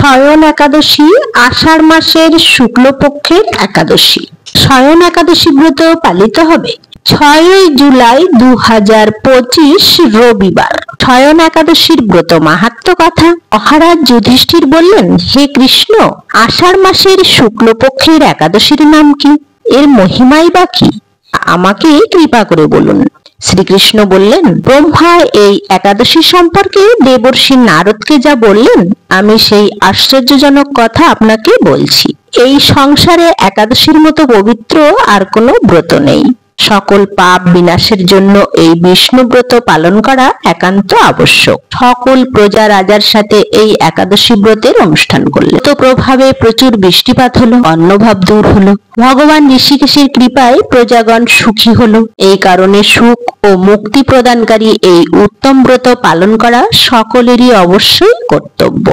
শয়ন একাদশী আষাঢ় মাসের শুক্লপক্ষের একাদশী। শয়ন একাদশী ব্রত পালিত হবে 6ই জুলাই 2025 রবিবার। শয়ন একাদশীর ব্রত মাহাত্ম্য কথা। মহারাজ যুধিষ্ঠির বললেন, হে কৃষ্ণ, আষাঢ় মাসের শুক্লপক্ষের একাদশীর নাম কি? এর মহিমাই বা কি? আমাকে কৃপা করে বলুন। শ্রীকৃষ্ণ বললেন, ব্রহ্মা এই একাদশী সম্পর্কে দেবর্ষি নারদকে যা বললেন, আমি সেই আশ্চর্যজনক কথা আপনাকে বলছি। এই সংসারে একাদশীর মতো পবিত্র আর কোনো ব্রত নেই। সকল পাপ বিনাশের জন্য এই বিষ্ণু ব্রত পালন করা একান্ত আবশ্যক। সকল প্রজা রাজার সাথে এই একাদশী ব্রতের অনুষ্ঠান করলে তো প্রভাবে প্রচুর বৃষ্টিপাত হলো, অন্নভাব দূর হলো, ভগবান ঋষিকেশের কৃপায় প্রজাগণ সুখী হলো। এই কারণে সুখ ও মুক্তি প্রদানকারী এই উত্তম ব্রত পালন করা সকলেরই অবশ্যই কর্তব্য।